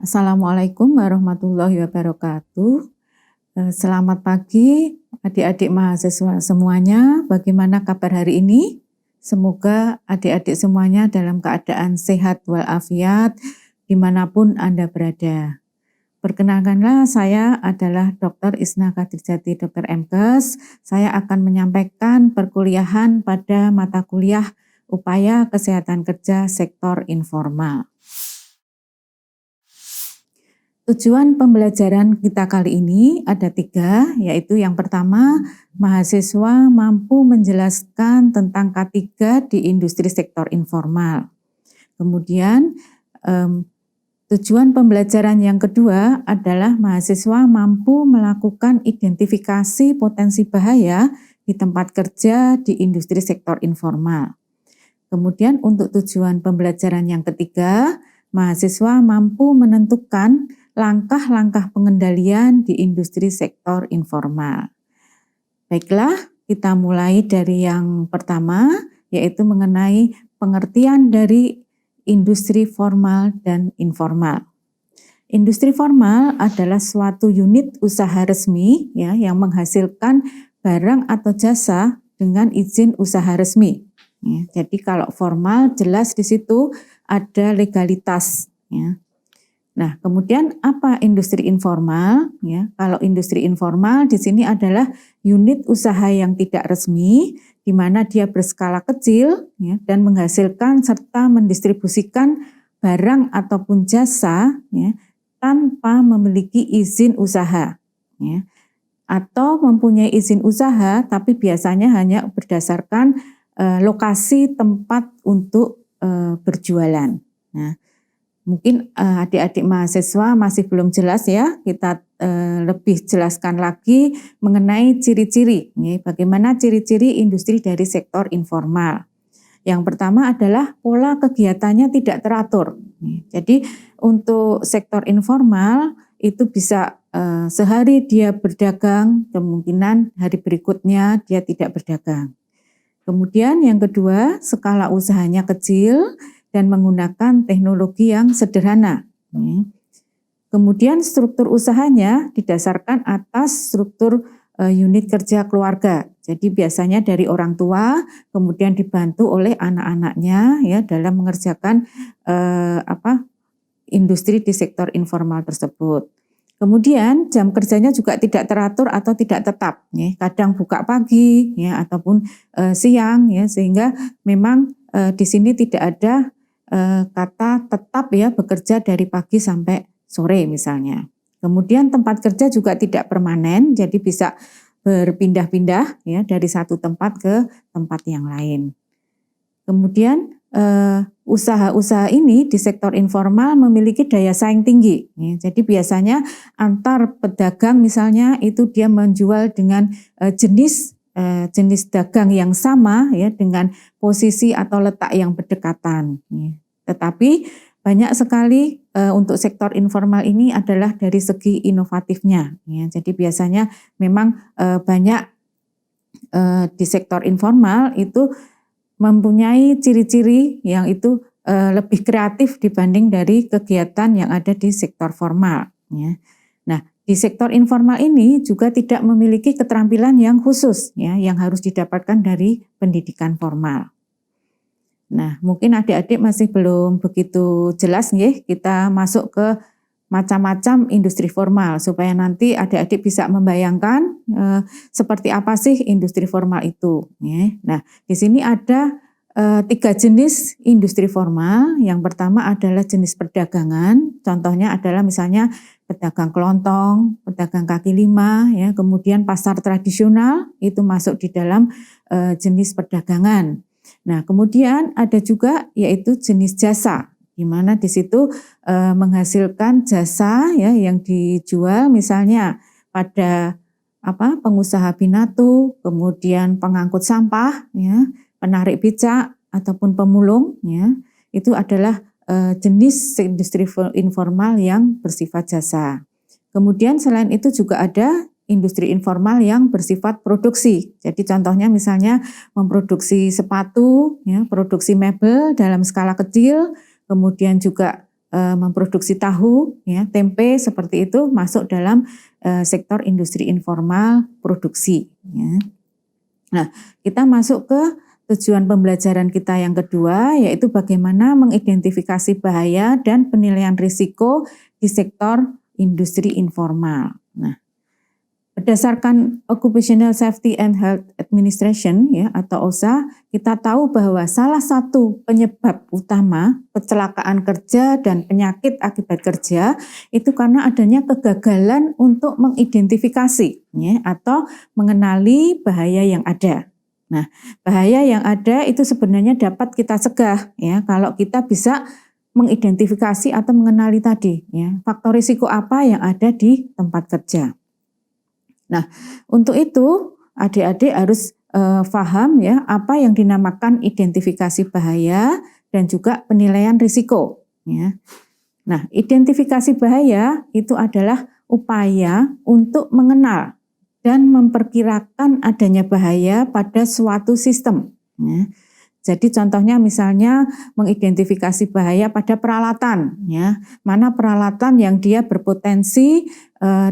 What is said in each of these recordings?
Assalamualaikum warahmatullahi wabarakatuh. Selamat pagi adik-adik mahasiswa semuanya. Bagaimana kabar hari ini? Semoga adik-adik semuanya dalam keadaan sehat walafiat dimanapun Anda berada. Perkenalkanlah, saya adalah Dr. Isna Kadirjati, Dr. MKes. Saya akan menyampaikan perkuliahan pada mata kuliah Upaya Kesehatan Kerja Sektor Informal. Tujuan pembelajaran kita kali ini ada 3, yaitu yang pertama, mahasiswa mampu menjelaskan tentang K3 di industri sektor informal. Kemudian, tujuan pembelajaran yang kedua adalah mahasiswa mampu melakukan identifikasi potensi bahaya di tempat kerja di industri sektor informal. Kemudian untuk tujuan pembelajaran yang ketiga, mahasiswa mampu menentukan langkah-langkah pengendalian di industri sektor informal. Baiklah, kita mulai dari yang pertama, yaitu mengenai pengertian dari industri formal dan informal. Industri formal adalah suatu unit usaha resmi ya, yang menghasilkan barang atau jasa dengan izin usaha resmi. Ya, jadi kalau formal jelas di situ ada legalitas. Ya. Nah, kemudian apa industri informal? Ya, kalau industri informal di sini adalah unit usaha yang tidak resmi, di mana dia berskala kecil ya, dan menghasilkan serta mendistribusikan barang ataupun jasa ya, tanpa memiliki izin usaha. Ya, atau mempunyai izin usaha, tapi biasanya hanya berdasarkan lokasi tempat untuk berjualan. Nah, mungkin adik-adik mahasiswa masih belum jelas ya, kita lebih jelaskan lagi mengenai ciri-ciri. Bagaimana ciri-ciri industri dari sektor informal. Yang pertama adalah pola kegiatannya tidak teratur. Jadi untuk sektor informal itu bisa sehari dia berdagang, kemungkinan hari berikutnya dia tidak berdagang. Kemudian yang kedua, skala usahanya kecil dan menggunakan teknologi yang sederhana. Kemudian struktur usahanya didasarkan atas struktur unit kerja keluarga. Jadi biasanya dari orang tua, kemudian dibantu oleh anak-anaknya ya dalam mengerjakan industri di sektor informal tersebut. Kemudian jam kerjanya juga tidak teratur atau tidak tetap. Ya. Kadang buka pagi ya ataupun siang ya, sehingga memang di sini tidak ada kata tetap ya bekerja dari pagi sampai sore misalnya. Kemudian tempat kerja juga tidak permanen, jadi bisa berpindah-pindah ya dari satu tempat ke tempat yang lain. Kemudian usaha-usaha ini di sektor informal memiliki daya saing tinggi. Ya, jadi biasanya antar pedagang misalnya itu dia menjual dengan jenis dagang yang sama ya dengan posisi atau letak yang berdekatan. Ya. Tetapi banyak sekali untuk sektor informal ini adalah dari segi inovatifnya. Ya. Jadi biasanya memang banyak di sektor informal itu mempunyai ciri-ciri yang itu lebih kreatif dibanding dari kegiatan yang ada di sektor formal. Ya. Nah, di sektor informal ini juga tidak memiliki keterampilan yang khusus ya, yang harus didapatkan dari pendidikan formal. Nah, mungkin adik-adik masih belum begitu jelas nih, kita masuk ke macam-macam industri formal supaya nanti adik-adik bisa membayangkan seperti apa sih industri formal itu. Ya. Nah, di sini ada 3 jenis industri formal. Yang pertama adalah jenis perdagangan. Contohnya adalah misalnya pedagang kelontong, pedagang kaki lima, ya. Kemudian pasar tradisional itu masuk di dalam jenis perdagangan. Nah, kemudian ada juga yaitu jenis jasa, di mana di situ menghasilkan jasa ya yang dijual misalnya pada pengusaha binatu, kemudian pengangkut sampah ya, penarik becak ataupun pemulung ya, itu adalah jenis industri informal yang bersifat jasa. Kemudian selain itu juga ada industri informal yang bersifat produksi. Jadi contohnya misalnya memproduksi sepatu, ya, produksi mebel dalam skala kecil, kemudian juga memproduksi tahu, ya, tempe seperti itu masuk dalam sektor industri informal produksi. Ya. Nah, kita masuk ke tujuan pembelajaran kita yang kedua, yaitu bagaimana mengidentifikasi bahaya dan penilaian risiko di sektor industri informal. Nah, berdasarkan Occupational Safety and Health Administration, ya, atau OSHA, kita tahu bahwa salah satu penyebab utama kecelakaan kerja dan penyakit akibat kerja itu karena adanya kegagalan untuk mengidentifikasi, ya, atau mengenali bahaya yang ada. Nah, bahaya yang ada itu sebenarnya dapat kita cegah, ya, kalau kita bisa mengidentifikasi atau mengenali tadi, ya, faktor risiko apa yang ada di tempat kerja. Nah, untuk itu adik-adik harus paham, ya, apa yang dinamakan identifikasi bahaya dan juga penilaian risiko, ya. Nah, identifikasi bahaya itu adalah upaya untuk mengenal dan memperkirakan adanya bahaya pada suatu sistem, ya. Jadi contohnya misalnya mengidentifikasi bahaya pada peralatan, ya, mana peralatan yang dia berpotensi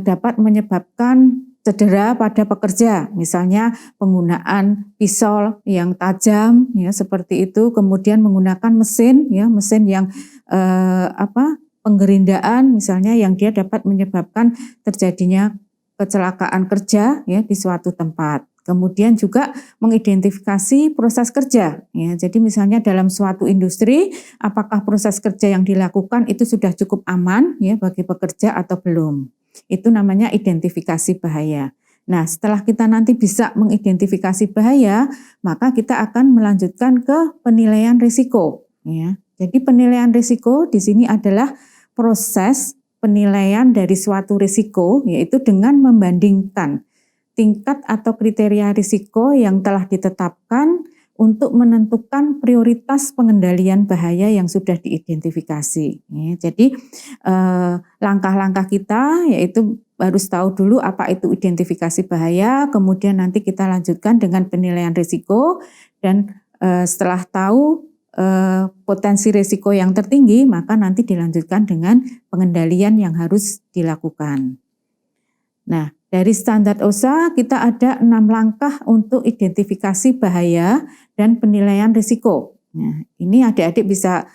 dapat menyebabkan cedera pada pekerja, misalnya penggunaan pisau yang tajam, ya, seperti itu, kemudian menggunakan mesin, ya, mesin yang penggerindaan misalnya yang dia dapat menyebabkan terjadinya kecelakaan kerja, ya, di suatu tempat. Kemudian juga mengidentifikasi proses kerja, ya. Jadi misalnya dalam suatu industri, apakah proses kerja yang dilakukan itu sudah cukup aman, ya, bagi pekerja atau belum. Itu namanya identifikasi bahaya. Nah, setelah kita nanti bisa mengidentifikasi bahaya, maka kita akan melanjutkan ke penilaian risiko, ya. Jadi penilaian risiko di sini adalah proses penilaian dari suatu risiko, yaitu dengan membandingkan tingkat atau kriteria risiko yang telah ditetapkan untuk menentukan prioritas pengendalian bahaya yang sudah diidentifikasi. Ya, jadi langkah-langkah kita yaitu harus tahu dulu apa itu identifikasi bahaya, kemudian nanti kita lanjutkan dengan penilaian risiko, dan setelah tahu potensi risiko yang tertinggi, maka nanti dilanjutkan dengan pengendalian yang harus dilakukan. Nah, dari standar OSHA kita ada 6 langkah untuk identifikasi bahaya dan penilaian risiko. Nah, ini adik-adik bisa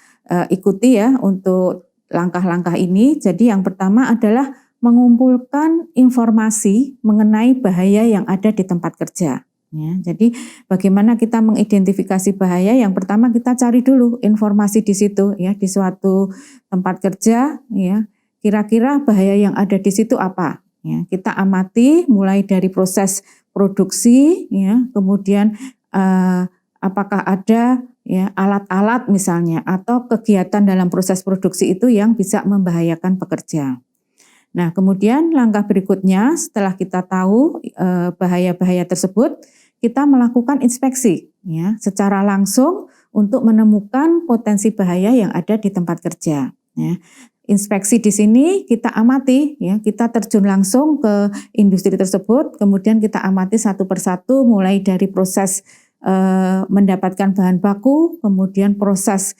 ikuti, ya, untuk langkah-langkah ini. Jadi yang pertama adalah mengumpulkan informasi mengenai bahaya yang ada di tempat kerja. Ya, jadi bagaimana kita mengidentifikasi bahaya? Yang pertama kita cari dulu informasi di situ, ya, di suatu tempat kerja, ya. Kira-kira bahaya yang ada di situ apa? Ya, kita amati mulai dari proses produksi, ya, kemudian apakah ada, ya, alat-alat misalnya atau kegiatan dalam proses produksi itu yang bisa membahayakan pekerja. Nah, kemudian langkah berikutnya setelah kita tahu bahaya-bahaya tersebut, kita melakukan inspeksi, ya, secara langsung untuk menemukan potensi bahaya yang ada di tempat kerja, ya. Inspeksi di sini kita amati, ya, kita terjun langsung ke industri tersebut, kemudian kita amati satu persatu mulai dari proses mendapatkan bahan baku, kemudian proses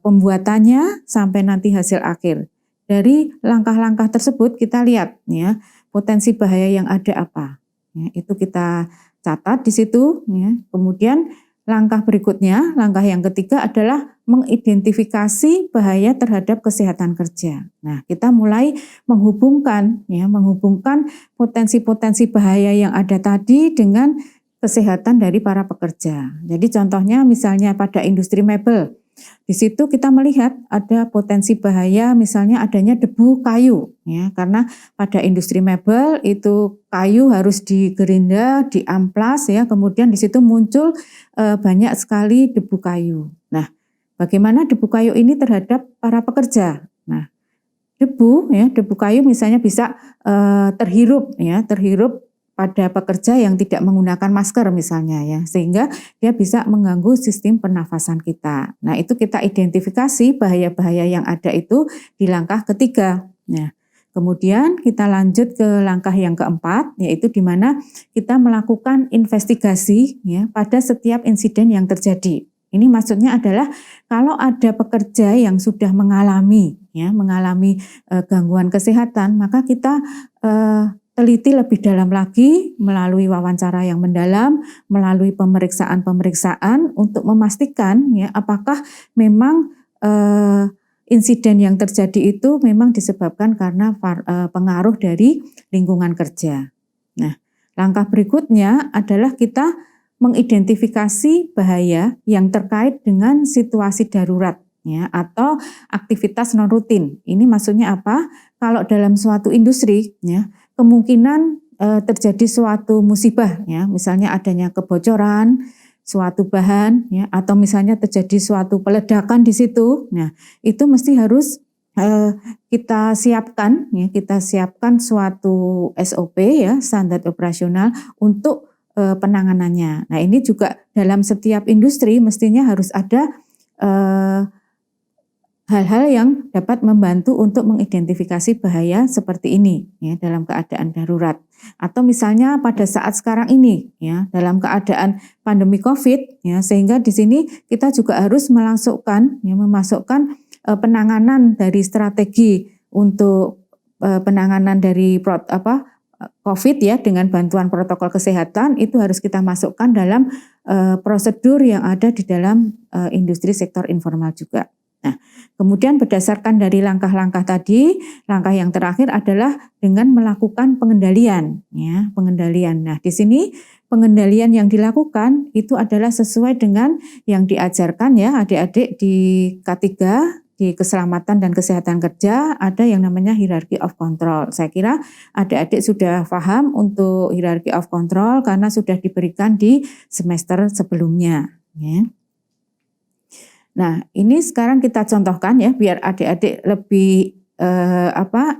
pembuatannya sampai nanti hasil akhir. Dari langkah-langkah tersebut kita lihat, ya, potensi bahaya yang ada apa, ya, itu kita catat di situ, ya. Kemudian langkah berikutnya, langkah yang ketiga adalah mengidentifikasi bahaya terhadap kesehatan kerja. Nah, kita mulai menghubungkan, ya, menghubungkan potensi-potensi bahaya yang ada tadi dengan kesehatan dari para pekerja. Jadi contohnya misalnya pada industri mebel, di situ kita melihat ada potensi bahaya misalnya adanya debu kayu, ya, karena pada industri mebel itu kayu harus digerinda, diamplas, ya, kemudian di situ muncul banyak sekali debu kayu. Nah, bagaimana debu kayu ini terhadap para pekerja? Nah, debu, ya, debu kayu misalnya bisa terhirup, ya, terhirup pada pekerja yang tidak menggunakan masker misalnya, ya, sehingga dia bisa mengganggu sistem pernafasan kita. Nah, itu kita identifikasi bahaya-bahaya yang ada itu di langkah ketiga. Nah, kemudian kita lanjut ke langkah yang keempat, yaitu di mana kita melakukan investigasi, ya, pada setiap insiden yang terjadi. Ini maksudnya adalah kalau ada pekerja yang sudah mengalami gangguan kesehatan, maka kita teliti lebih dalam lagi melalui wawancara yang mendalam, melalui pemeriksaan-pemeriksaan untuk memastikan ya apakah memang insiden yang terjadi itu memang disebabkan karena pengaruh dari lingkungan kerja. Nah, langkah berikutnya adalah kita mengidentifikasi bahaya yang terkait dengan situasi darurat ya atau aktivitas non rutin. Ini maksudnya apa? Kalau dalam suatu industri ya kemungkinan terjadi suatu musibah ya, misalnya adanya kebocoran suatu bahan ya atau misalnya terjadi suatu peledakan di situ. Nah, itu mesti harus kita siapkan suatu SOP ya, standar operasional untuk penanganannya. Nah, ini juga dalam setiap industri mestinya harus ada hal-hal yang dapat membantu untuk mengidentifikasi bahaya seperti ini ya dalam keadaan darurat. Atau misalnya pada saat sekarang ini ya dalam keadaan pandemi Covid ya sehingga di sini kita juga harus memasukkan penanganan dari strategi untuk penanganan dari Covid ya dengan bantuan protokol kesehatan itu harus kita masukkan dalam prosedur yang ada di dalam industri sektor informal juga. Nah, kemudian berdasarkan dari langkah-langkah tadi, langkah yang terakhir adalah dengan melakukan pengendalian, ya, pengendalian. Nah, di sini pengendalian yang dilakukan itu adalah sesuai dengan yang diajarkan ya adik-adik di K3 di keselamatan dan kesehatan kerja ada yang namanya hierarchy of control. Saya kira adik-adik sudah paham untuk hierarchy of control karena sudah diberikan di semester sebelumnya. Ya. Nah, ini sekarang kita contohkan ya biar adik-adik lebih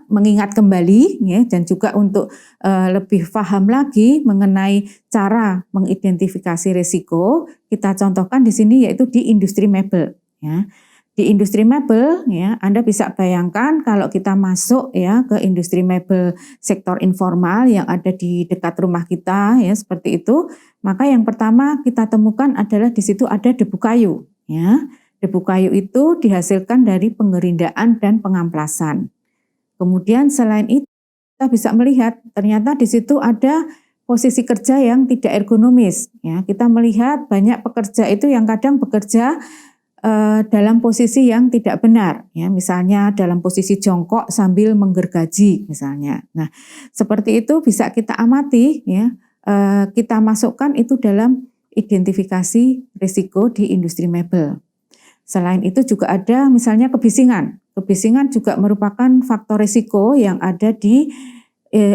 mengingat kembali ya dan juga untuk lebih paham lagi mengenai cara mengidentifikasi risiko. Kita contohkan di sini yaitu di industri mebel ya. Di industri mebel ya, Anda bisa bayangkan kalau kita masuk ya ke industri mebel sektor informal yang ada di dekat rumah kita ya seperti itu, maka yang pertama kita temukan adalah di situ ada debu kayu ya. Debu kayu itu dihasilkan dari pengerindaan dan pengamplasan. Kemudian selain itu kita bisa melihat ternyata di situ ada posisi kerja yang tidak ergonomis ya. Kita melihat banyak pekerja itu yang kadang bekerja dalam posisi yang tidak benar ya, misalnya dalam posisi jongkok sambil menggergaji misalnya. Nah, seperti itu bisa kita amati ya, kita masukkan itu dalam identifikasi risiko di industri mebel. Selain itu juga ada misalnya kebisingan. Kebisingan juga merupakan faktor risiko yang ada di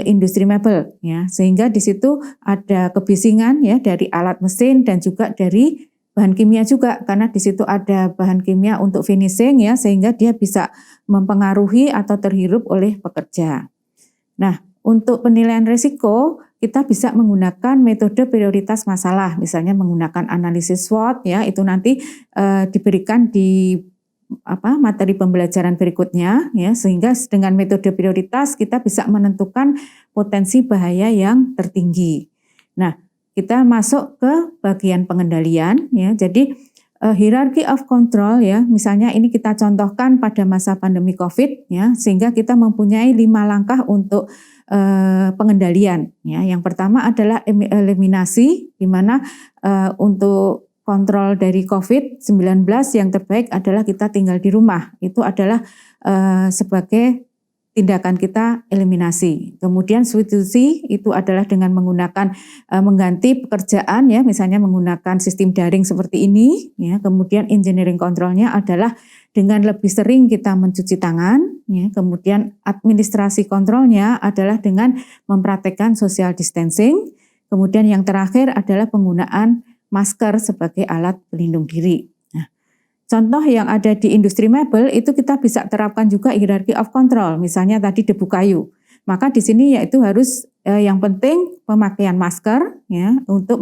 industri mebel ya, sehingga di situ ada kebisingan ya dari alat mesin dan juga dari bahan kimia juga karena di situ ada bahan kimia untuk finishing ya sehingga dia bisa mempengaruhi atau terhirup oleh pekerja. Nah, untuk penilaian risiko kita bisa menggunakan metode prioritas masalah, misalnya menggunakan analisis SWOT ya itu nanti diberikan di materi pembelajaran berikutnya ya sehingga dengan metode prioritas kita bisa menentukan potensi bahaya yang tertinggi. Nah, kita masuk ke bagian pengendalian ya. Jadi hierarchy of control ya, misalnya ini kita contohkan pada masa pandemi Covid ya, sehingga kita mempunyai 5 langkah untuk pengendalian ya. Yang pertama adalah eliminasi di mana untuk kontrol dari COVID-19 yang terbaik adalah kita tinggal di rumah. Itu adalah sebagai tindakan kita eliminasi. Kemudian substitusi itu adalah dengan menggunakan mengganti pekerjaan ya, misalnya menggunakan sistem daring seperti ini ya. Kemudian engineering controlnya adalah dengan lebih sering kita mencuci tangan ya. Kemudian administrasi kontrolnya adalah dengan mempraktekkan social distancing. Kemudian yang terakhir adalah penggunaan masker sebagai alat pelindung diri. Contoh yang ada di industri mebel itu kita bisa terapkan juga hierarchy of control, misalnya tadi debu kayu. Maka di sini yaitu harus yang penting pemakaian masker ya untuk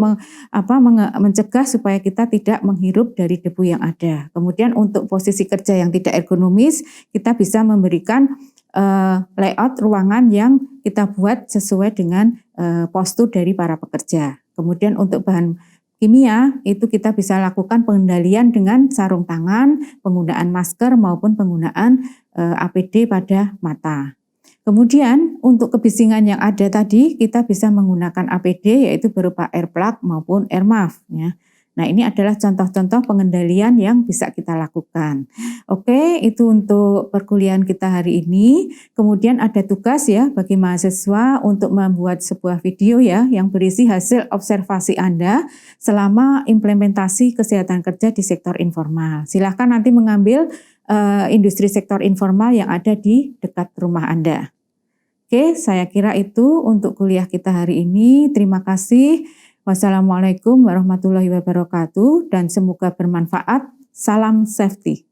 mencegah supaya kita tidak menghirup dari debu yang ada. Kemudian untuk posisi kerja yang tidak ergonomis, kita bisa memberikan layout ruangan yang kita buat sesuai dengan postur dari para pekerja. Kemudian untuk bahan kimia, itu kita bisa lakukan pengendalian dengan sarung tangan, penggunaan masker maupun penggunaan APD pada mata. Kemudian untuk kebisingan yang ada tadi, kita bisa menggunakan APD yaitu berupa air plug maupun air muff ya. Nah, ini adalah contoh-contoh pengendalian yang bisa kita lakukan. Oke, itu untuk perkuliahan kita hari ini. Kemudian ada tugas ya bagi mahasiswa untuk membuat sebuah video ya yang berisi hasil observasi Anda selama implementasi kesehatan kerja di sektor informal. Silahkan nanti mengambil industri sektor informal yang ada di dekat rumah Anda. Oke, saya kira itu untuk kuliah kita hari ini. Terima kasih. Wassalamualaikum warahmatullahi wabarakatuh dan semoga bermanfaat. Salam safety.